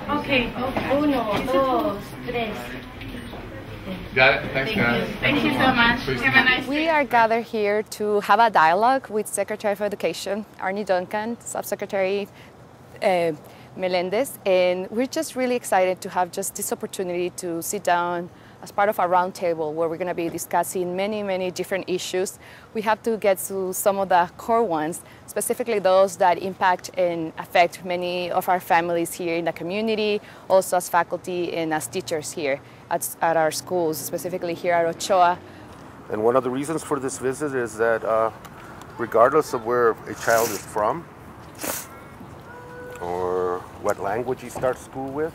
Okay. Uno, dos, tres. Got it. Thanks, guys. Thank you so much. Have a nice day. We are gathered here to have a dialogue with Secretary of Education, Arne Duncan, Subsecretary Melendez, and we're just really excited to have just this opportunity to sit down as part of a roundtable where we're going to be discussing many different issues. We have to get to some of the core ones, specifically those that impact and affect many of our families here in the community, also as faculty and as teachers here at our schools, specifically here at Ochoa. And one of the reasons for this visit is that regardless of where a child is from or what language he starts school with,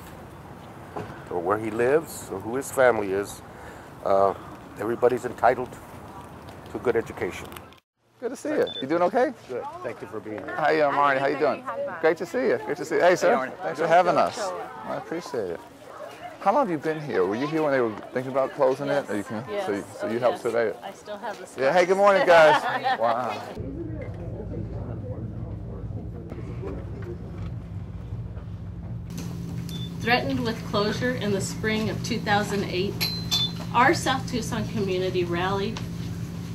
or where he lives, or who his family is, everybody's entitled to good education. Good to see you. You doing okay? Good. Thank you for being here. Hi, Arne. How you doing? Great to see you. Great to see you. Hey, sir. Thanks for having us. I appreciate it. How long have you been here? Were you here when they were thinking about closing it? Or you can, so you helped today? I still have the stuff. Yeah. Hey, good morning, guys. Wow. Threatened with closure in the spring of 2008, our South Tucson community rallied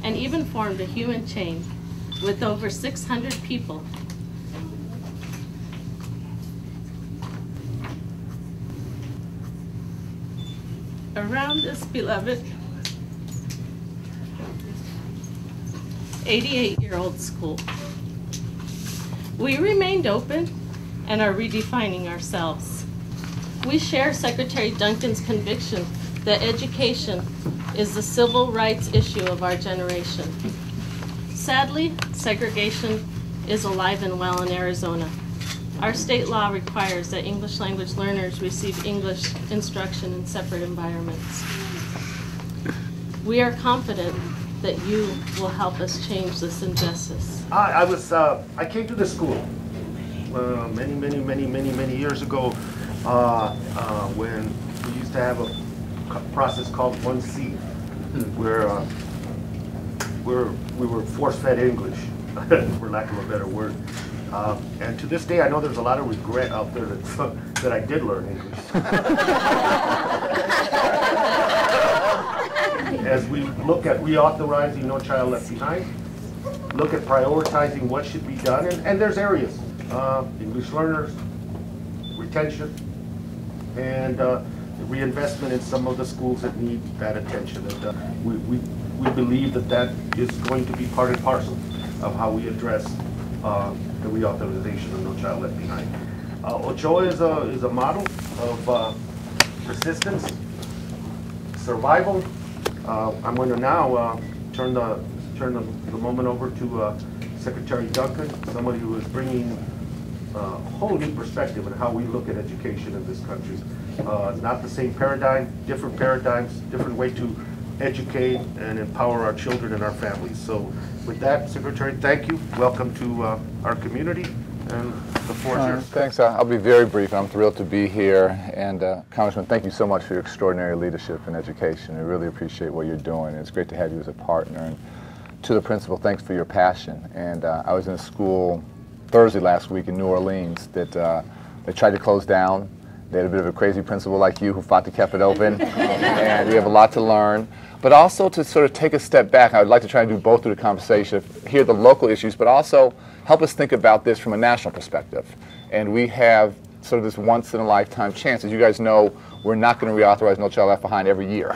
and even formed a human chain with over 600 people. Around this beloved 88-year-old school. We remained open and are redefining ourselves. We share Secretary Duncan's conviction that education is the civil rights issue of our generation. Sadly, segregation is alive and well in Arizona. Our state law requires that English language learners receive English instruction in separate environments. We are confident that you will help us change this injustice. I came to this school many years ago when we used to have a process called 1C, where we were force-fed English, for lack of a better word. And to this day, I know there's a lot of regret out there that I did learn English. As we look at reauthorizing No Child Left Behind, look at prioritizing what should be done, and there's areas, English learners, retention, and reinvestment in some of the schools that need that attention. And we believe that is going to be part and parcel of how we address the reauthorization of No Child Left Behind. Ochoa is a model of persistence, survival. I'm going to now turn the moment over to Secretary Duncan, somebody who is bringing a whole new perspective on how we look at education in this country. Not the same paradigm, different paradigms, different way to educate and empower our children and our families. So with that, Secretary, thank you. Welcome to our community, and the floor is yours. Thanks. I'll be very brief. I'm thrilled to be here. And Congressman, thank you so much for your extraordinary leadership in education. I really appreciate what you're doing. It's great to have you as a partner. And to the principal, thanks for your passion. And I was in a school Thursday last week in New Orleans that they tried to close down. They had a bit of a crazy principal like you who fought to keep it open. And we have a lot to learn. But also to sort of take a step back, I would like to try and do both through the conversation, hear the local issues, but also help us think about this from a national perspective. And we have sort of this once-in-a-lifetime chance. As you guys know, we're not going to reauthorize No Child Left Behind every year.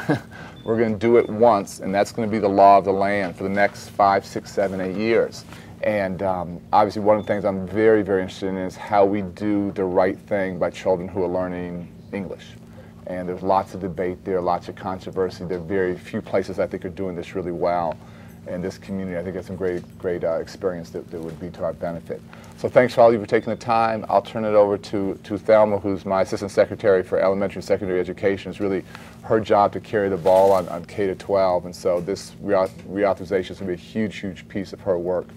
We're going to do it once, and that's going to be the law of the land for the next 5, 6, 7, 8 years. And obviously one of the things I'm very interested in is how we do the right thing by children who are learning English. And there's lots of debate there, lots of controversy. There are very few places I think are doing this really well. And this community, I think, has some great experience that would be to our benefit. So thanks for all of you for taking the time. I'll turn it over to Thelma, who's my Assistant Secretary for Elementary and Secondary Education. It's really her job to carry the ball on K-12. And so this reauthorization is going to be a huge piece of her work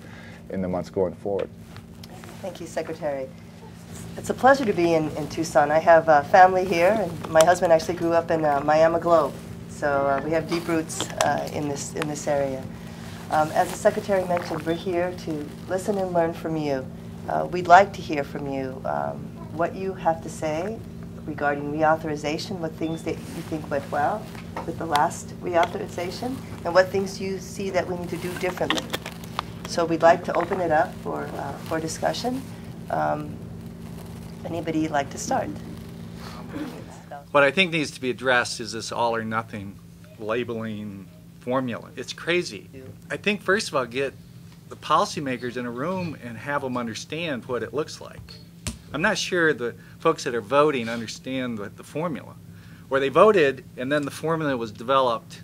in the months going forward. Thank you, Secretary. It's a pleasure to be in Tucson. I have a family here, and my husband actually grew up in Miami Globe, so we have deep roots in this area. As the Secretary mentioned, we're here to listen and learn from you. We'd like to hear from you what you have to say regarding reauthorization, what things that you think went well with the last reauthorization, and what things you see that we need to do differently. So we'd like to open it up for discussion. Anybody like to start? What I think needs to be addressed is this all or nothing labeling formula. It's crazy. I think first of all, get the policymakers in a room and have them understand what it looks like. I'm not sure the folks that are voting understand the formula. Where they voted and then the formula was developed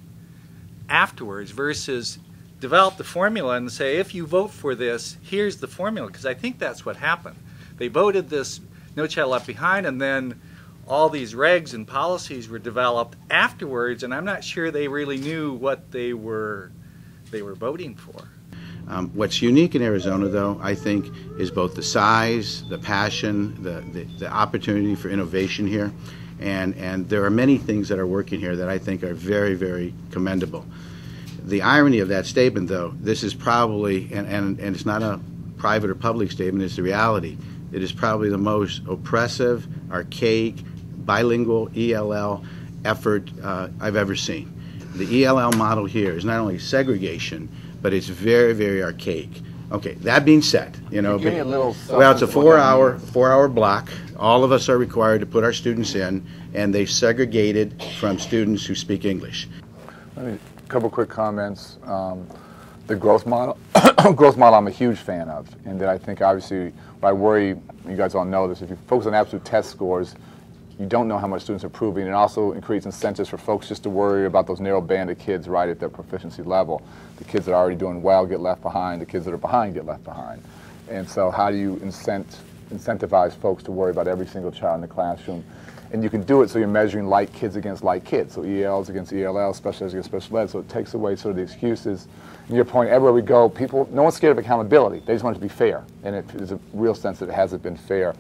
afterwards versus develop the formula and say, if you vote for this, here's the formula. Because I think that's what happened. They voted this No Child Left Behind, and then all these regs and policies were developed afterwards, and I'm not sure they really knew what they were voting for. What's unique in Arizona, though, I think, is both the size, the passion, the opportunity for innovation here, and there are many things that are working here that I think are very, very commendable. The irony of that statement, though, this is probably, and it's not a private or public statement, it's the reality. It is probably the most oppressive, archaic, bilingual ELL effort I've ever seen. The ELL model here is not only segregation, but it's very, very archaic. Okay, that being said, you know, well, it's a four-hour block. All of us are required to put our students in, and they segregated from students who speak English. A couple quick comments. The growth model, I'm a huge fan of, and that I think obviously what I worry, you guys all know this, if you focus on absolute test scores, you don't know how much students are improving, and it also creates incentives for folks just to worry about those narrow band of kids right at their proficiency level. The kids that are already doing well get left behind, the kids that are behind get left behind. And so how do you incentivize folks to worry about every single child in the classroom? And you can do it so you're measuring like kids against like kids, so ELs against ELLs, special ed against special ed, so it takes away sort of the excuses. And your point, everywhere we go, people, no one's scared of accountability. They just want it to be fair, and there's a real sense that it hasn't been fair.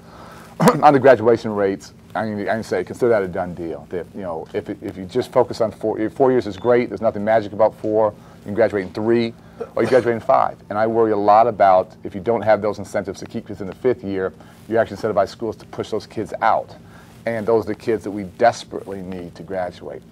On the graduation rates, I can say consider that a done deal. That, you know, if you just focus on 4 years is great. There's nothing magic about 4. You can graduate in 3, or you graduate in 5. And I worry a lot about if you don't have those incentives to keep kids in the 5th year, you actually incentivize schools to push those kids out. And those are the kids that we desperately need to graduate.